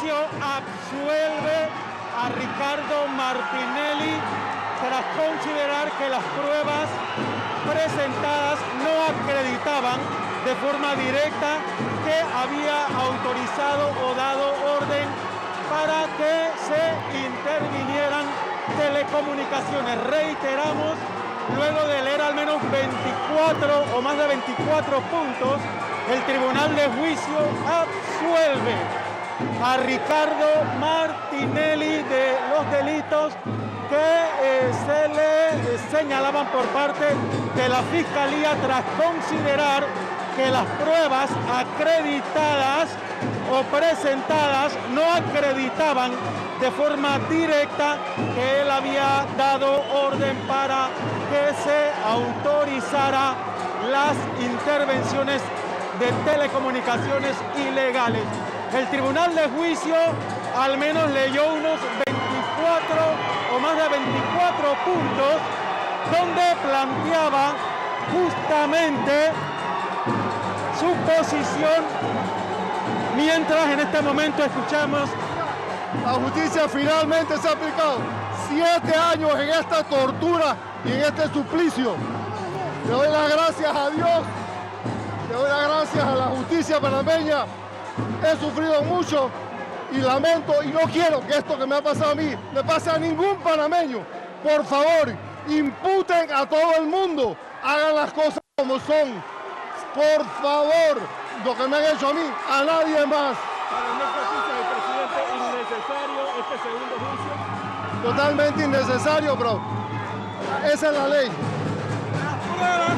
juicio absuelve a Ricardo Martinelli tras considerar que las pruebas presentadas no acreditaban de forma directa que había autorizado o dado orden para que se intervinieran telecomunicaciones. Reiteramos, luego de leer al menos 24 o más de 24 puntos, el Tribunal de Juicio absuelve a Ricardo Martinelli de los delitos que se le señalaban por parte de la Fiscalía tras considerar que las pruebas acreditadas o presentadas no acreditaban de forma directa que él había dado orden para que se autorizara las intervenciones de telecomunicaciones ilegales. El Tribunal de Juicio al menos leyó unos 24 o más de 24 puntos donde planteaba justamente su posición, mientras en este momento escuchamos. La justicia finalmente se ha aplicado 7 años en esta tortura y en este suplicio. Le doy las gracias a Dios, le doy las gracias a la justicia panameña. He sufrido mucho y lamento y no quiero que esto que me ha pasado a mí le pase a ningún panameño. Por favor, imputen a todo el mundo, hagan las cosas como son. Por favor, lo que me han hecho a mí, a nadie más. Para no justicia del presidente, innecesario este segundo juicio. Totalmente innecesario, bro. Esa es la ley. Las pruebas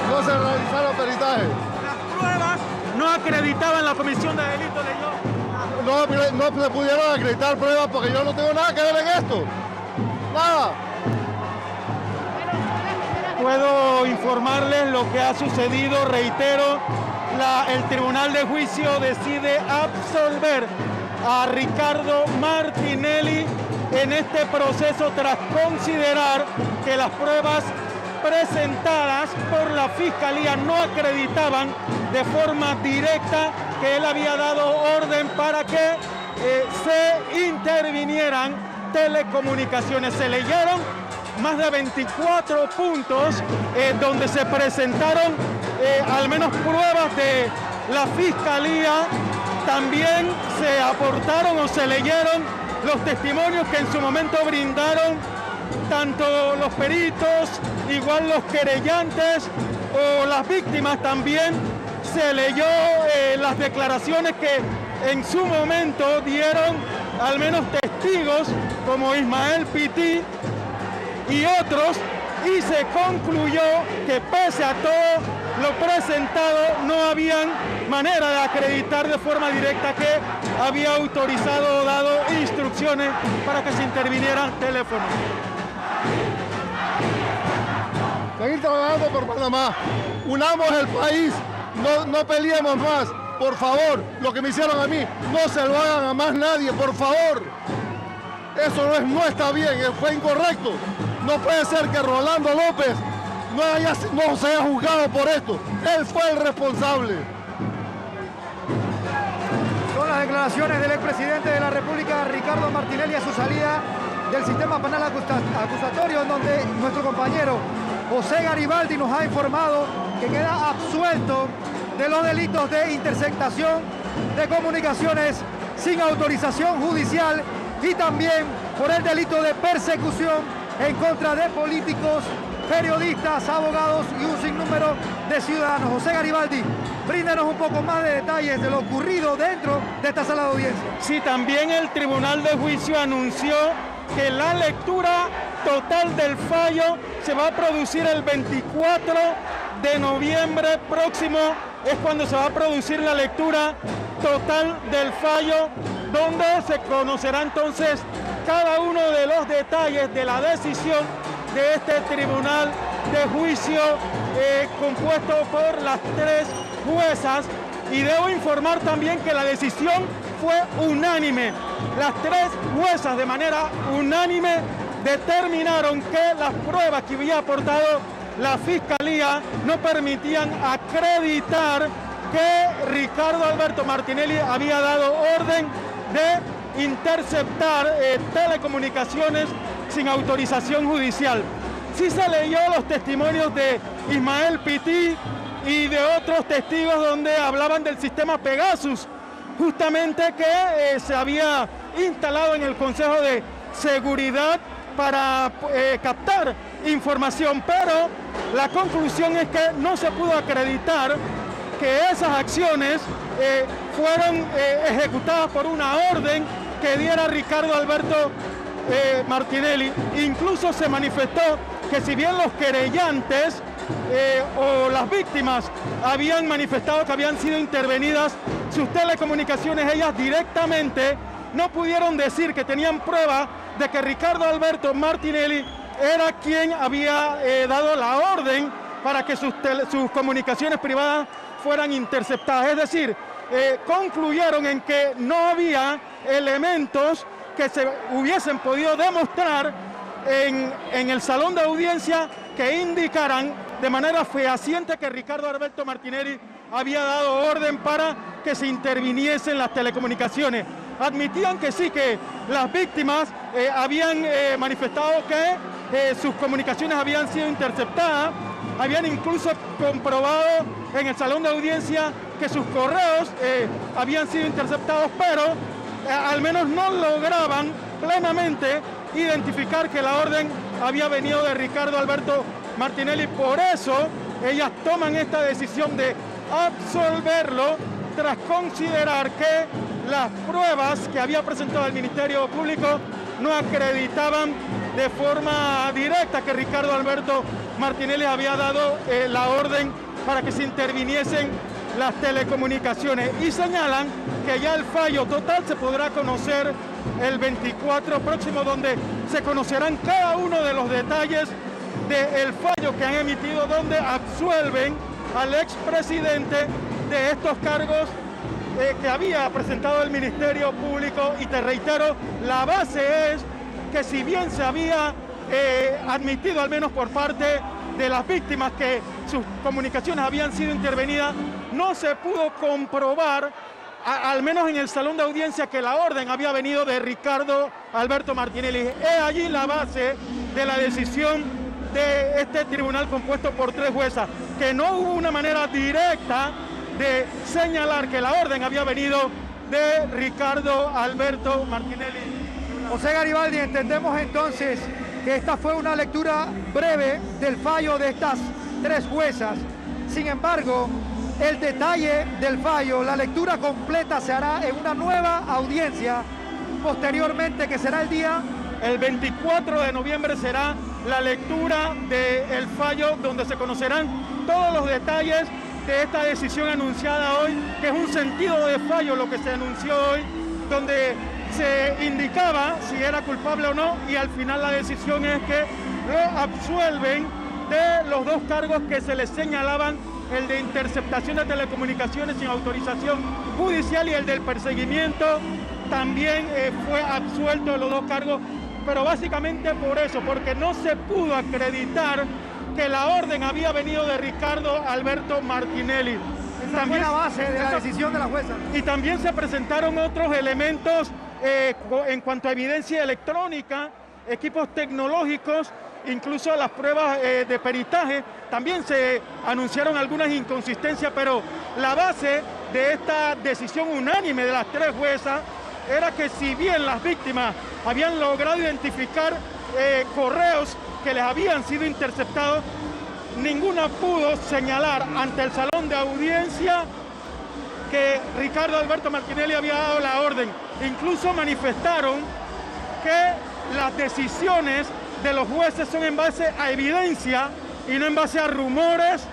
No se realizaron peritajes. Las pruebas no acreditaban la comisión de delito, leyó. No se pudieron acreditar pruebas porque yo no tengo nada que ver en esto. Nada. Puedo informarles lo que ha sucedido, reitero, el Tribunal de Juicio decide absolver a Ricardo Martinelli en este proceso tras considerar que las pruebas presentadas por la Fiscalía no acreditaban de forma directa que él había dado orden para que se intervinieran telecomunicaciones. Se leyeron más de 24 puntos donde se presentaron al menos pruebas de la Fiscalía. También se aportaron o se leyeron los testimonios que en su momento brindaron tanto los peritos, igual los querellantes o las víctimas. También se leyó las declaraciones que en su momento dieron al menos testigos como Ismael Pití y otros, y se concluyó que pese a todo lo presentado no habían manera de acreditar de forma directa que había autorizado o dado instrucciones para que se intervinieran teléfonos. Seguir trabajando por Panamá. Unamos el país, no peleemos más. Por favor, lo que me hicieron a mí, no se lo hagan a más nadie, por favor. Eso no está bien, fue incorrecto. No puede ser que Rolando López no se haya juzgado por esto. Él fue el responsable. Son las declaraciones del expresidente de la República, Ricardo Martinelli, a su salida del sistema penal acusatorio, en donde nuestro compañero José Garibaldi nos ha informado que queda absuelto de los delitos de interceptación de comunicaciones sin autorización judicial y también por el delito de persecución en contra de políticos, periodistas, abogados y un sinnúmero de ciudadanos. José Garibaldi, bríndanos un poco más de detalles de lo ocurrido dentro de esta sala de audiencia. Sí, también el Tribunal de Juicio anunció que la lectura total del fallo se va a producir el 24 de noviembre próximo. Es cuando se va a producir la lectura total del fallo, donde se conocerá entonces cada uno de los detalles de la decisión de este Tribunal de Juicio compuesto por las 3 juezas. Y debo informar también que la decisión fue unánime. Las 3 juezas de manera unánime determinaron que las pruebas que había aportado la Fiscalía no permitían acreditar que Ricardo Alberto Martinelli había dado orden de interceptar telecomunicaciones sin autorización judicial. Sí se leyó los testimonios de Ismael Pití y de otros testigos donde hablaban del sistema Pegasus, justamente que se había instalado en el Consejo de Seguridad para captar información, pero la conclusión es que no se pudo acreditar que esas acciones fueron ejecutadas por una orden que diera Ricardo Alberto Martinelli. Incluso se manifestó que si bien los querellantes o las víctimas habían manifestado que habían sido intervenidas sus telecomunicaciones, ellas directamente no pudieron decir que tenían prueba de que Ricardo Alberto Martinelli era quien había dado la orden para que sus comunicaciones privadas fueran interceptadas. Es decir, concluyeron en que no había elementos que se hubiesen podido demostrar en el salón de audiencia que indicaran de manera fehaciente que Ricardo Alberto Martinelli había dado orden para que se interviniesen las telecomunicaciones. Admitían que sí, que las víctimas habían manifestado que sus comunicaciones habían sido interceptadas, habían incluso comprobado en el salón de audiencia que sus correos habían sido interceptados, pero al menos no lograban plenamente identificar que la orden había venido de Ricardo Alberto Martinelli. Por eso ellas toman esta decisión de absolverlo tras considerar que las pruebas que había presentado el Ministerio Público no acreditaban de forma directa que Ricardo Alberto Martinelli había dado la orden para que se interviniesen las telecomunicaciones, y señalan que ya el fallo total se podrá conocer el 24 próximo, donde se conocerán cada uno de los detalles del fallo que han emitido, donde absuelven al expresidente de estos cargos que había presentado el Ministerio Público. Y te reitero, la base es que si bien se había admitido, al menos por parte de las víctimas, que sus comunicaciones habían sido intervenidas, no se pudo comprobar, al menos en el salón de audiencia, que la orden había venido de Ricardo Alberto Martinelli. Es allí la base de la decisión de este tribunal compuesto por 3 juezas, que no hubo una manera directa de señalar que la orden había venido de Ricardo Alberto Martinelli. José Garibaldi, entendemos entonces que esta fue una lectura breve del fallo de estas 3 juezas. Sin embargo, el detalle del fallo, la lectura completa, se hará en una nueva audiencia posteriormente, que será el día... El 24 de noviembre será la lectura del fallo, donde se conocerán todos los detalles de esta decisión anunciada hoy, que es un sentido de fallo lo que se anunció hoy, donde se indicaba si era culpable o no, y al final la decisión es que lo absuelven de los 2 cargos que se les señalaban, el de interceptación de telecomunicaciones sin autorización judicial y el del perseguimiento. También fue absuelto de los 2 cargos, pero básicamente por eso, porque no se pudo acreditar que la orden había venido de Ricardo Alberto Martinelli. Esa también fue la base de la decisión de la jueza. Y también se presentaron otros elementos en cuanto a evidencia electrónica, equipos tecnológicos, incluso las pruebas de peritaje. También se anunciaron algunas inconsistencias, pero la base de esta decisión unánime de las 3 juezas era que si bien las víctimas habían logrado identificar correos que les habían sido interceptados, ninguna pudo señalar ante el salón de audiencia que Ricardo Alberto Martinelli había dado la orden. Incluso manifestaron que las decisiones de los jueces son en base a evidencia y no en base a rumores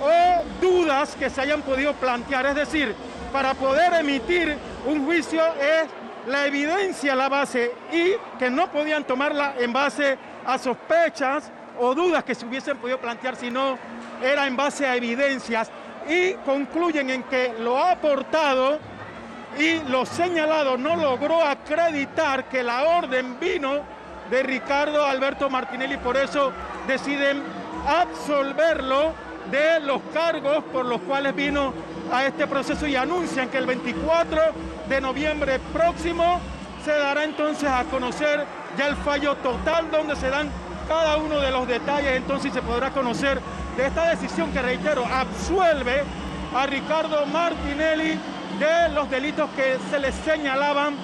o dudas que se hayan podido plantear. Es decir, para poder emitir un juicio es la evidencia la base, y que no podían tomarla en base a sospechas o dudas que se hubiesen podido plantear, sino era en base a evidencias, y concluyen en que lo aportado y lo señalado no logró acreditar que la orden vino de Ricardo Alberto Martinelli. Por eso deciden absolverlo de los cargos por los cuales vino a este proceso y anuncian que el 24 de noviembre próximo se dará entonces a conocer ya el fallo total donde se dan cada uno de los detalles, entonces se podrá conocer de esta decisión que, reitero, absuelve a Ricardo Martinelli de los delitos que se le señalaban,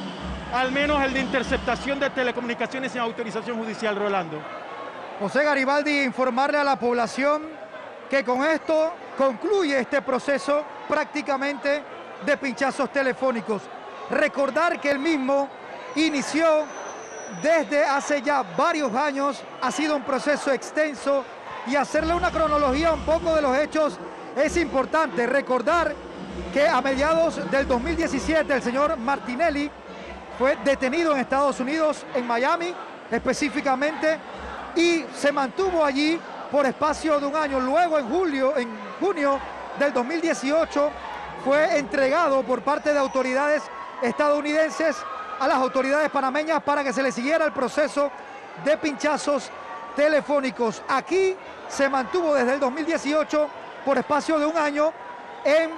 al menos el de interceptación de telecomunicaciones sin autorización judicial. Rolando. José Garibaldi, informarle a la población que con esto concluye este proceso prácticamente de pinchazos telefónicos. Recordar que el mismo inició desde hace ya varios años, ha sido un proceso extenso y hacerle una cronología un poco de los hechos es importante. Recordar que a mediados del 2017 el señor Martinelli fue detenido en Estados Unidos, en Miami específicamente, y se mantuvo allí por espacio de un año. Luego en junio del 2018 fue entregado por parte de autoridades estadounidenses a las autoridades panameñas para que se le siguiera el proceso de pinchazos telefónicos. Aquí se mantuvo desde el 2018 por espacio de un año en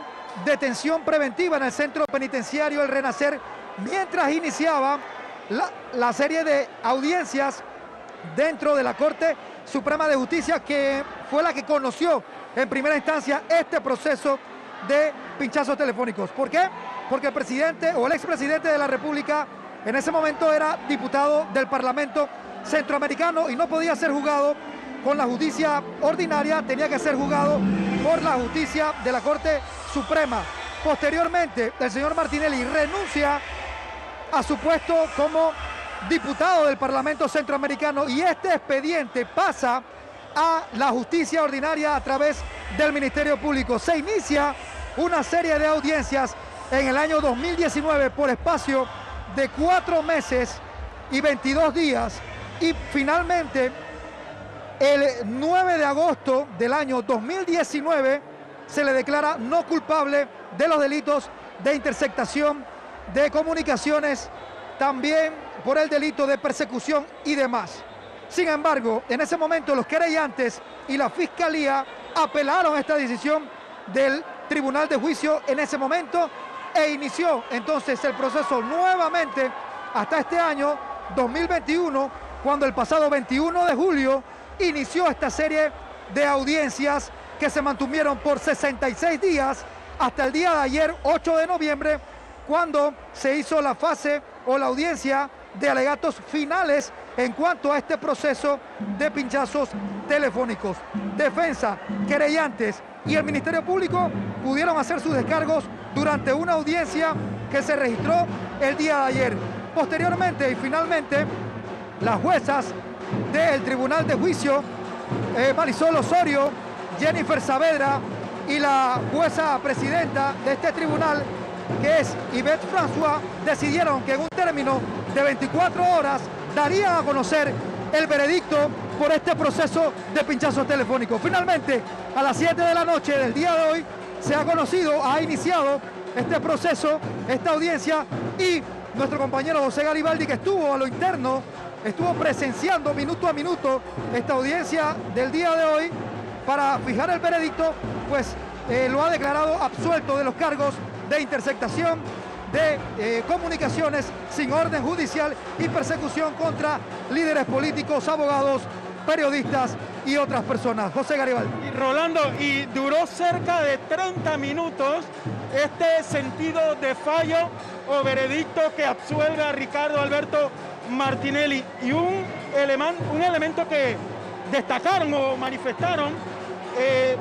detención preventiva en el centro penitenciario El Renacer, mientras iniciaba la serie de audiencias dentro de la Corte Suprema de Justicia, que fue la que conoció en primera instancia este proceso de pinchazos telefónicos. ¿Por qué? Porque el presidente o el expresidente de la República en ese momento era diputado del Parlamento Centroamericano y no podía ser juzgado con la justicia ordinaria, tenía que ser juzgado por la justicia de la Corte Suprema. Posteriormente, el señor Martinelli renuncia a su puesto como diputado del Parlamento Centroamericano y este expediente pasa a la justicia ordinaria a través del Ministerio Público. Se inicia una serie de audiencias en el año 2019 por espacio de 4 meses y 22 días y finalmente el 9 de agosto del año 2019 se le declara no culpable de los delitos de interceptación de comunicaciones, también por el delito de persecución y demás. Sin embargo, en ese momento los querellantes y la Fiscalía apelaron a esta decisión del Tribunal de Juicio en ese momento e inició entonces el proceso nuevamente hasta este año 2021, cuando el pasado 21 de julio inició esta serie de audiencias que se mantuvieron por 66 días hasta el día de ayer, 8 de noviembre, cuando se hizo la fase o la audiencia de alegatos finales en cuanto a este proceso de pinchazos telefónicos. Defensa, querellantes y el Ministerio Público pudieron hacer sus descargos durante una audiencia que se registró el día de ayer. Posteriormente y finalmente, las juezas del Tribunal de Juicio, Marisol Osorio, Jennifer Saavedra, y la jueza presidenta de este tribunal, que es Yvette François, decidieron que en un término de 24 horas darían a conocer el veredicto por este proceso de pinchazos telefónicos. Finalmente, a las 7 de la noche del día de hoy, se ha conocido, ha iniciado este proceso, esta audiencia, y nuestro compañero José Garibaldi, que estuvo a lo interno, estuvo presenciando minuto a minuto esta audiencia del día de hoy para fijar el veredicto, pues lo ha declarado absuelto de los cargos de interceptación de comunicaciones sin orden judicial y persecución contra líderes políticos, abogados, periodistas y otras personas. José Garibaldi. Y Rolando, y duró cerca de 30 minutos este sentido de fallo o veredicto que absuelve a Ricardo Alberto Martinelli, y un elemento que destacaron o manifestaron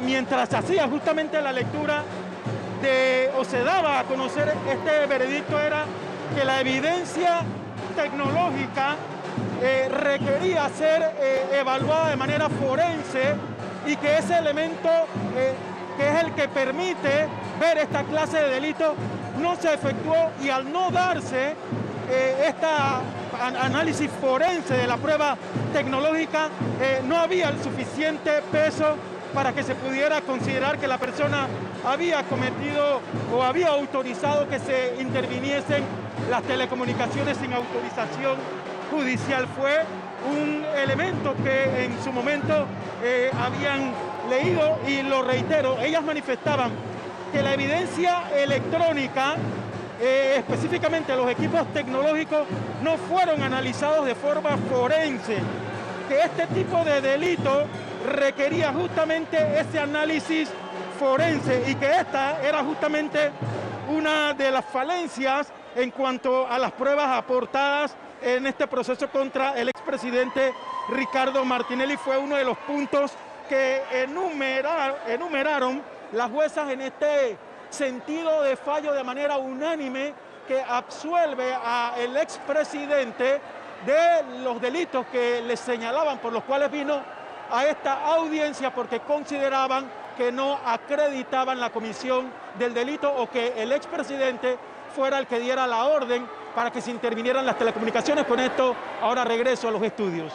mientras hacía justamente la lectura o se daba a conocer este veredicto, era que la evidencia tecnológica requería ser evaluada de manera forense y que ese elemento que es el que permite ver esta clase de delitos no se efectuó, y al no darse esta análisis forense de la prueba tecnológica, no había el suficiente peso para que se pudiera considerar que la persona había cometido o había autorizado que se interviniesen las telecomunicaciones sin autorización judicial. Fue un elemento que en su momento habían leído, y lo reitero, ellas manifestaban que la evidencia electrónica, específicamente los equipos tecnológicos, no fueron analizados de forma forense, que este tipo de delito requería justamente ese análisis forense y que esta era justamente una de las falencias en cuanto a las pruebas aportadas en este proceso contra el expresidente Ricardo Martinelli. Fue uno de los puntos que enumeraron las juezas en este sentido de fallo de manera unánime, que absuelve al expresidente de los delitos que le señalaban, por los cuales vino a esta audiencia, porque consideraban que no acreditaban la comisión del delito o que el expresidente fuera el que diera la orden para que se intervinieran las telecomunicaciones. Con esto, ahora regreso a los estudios.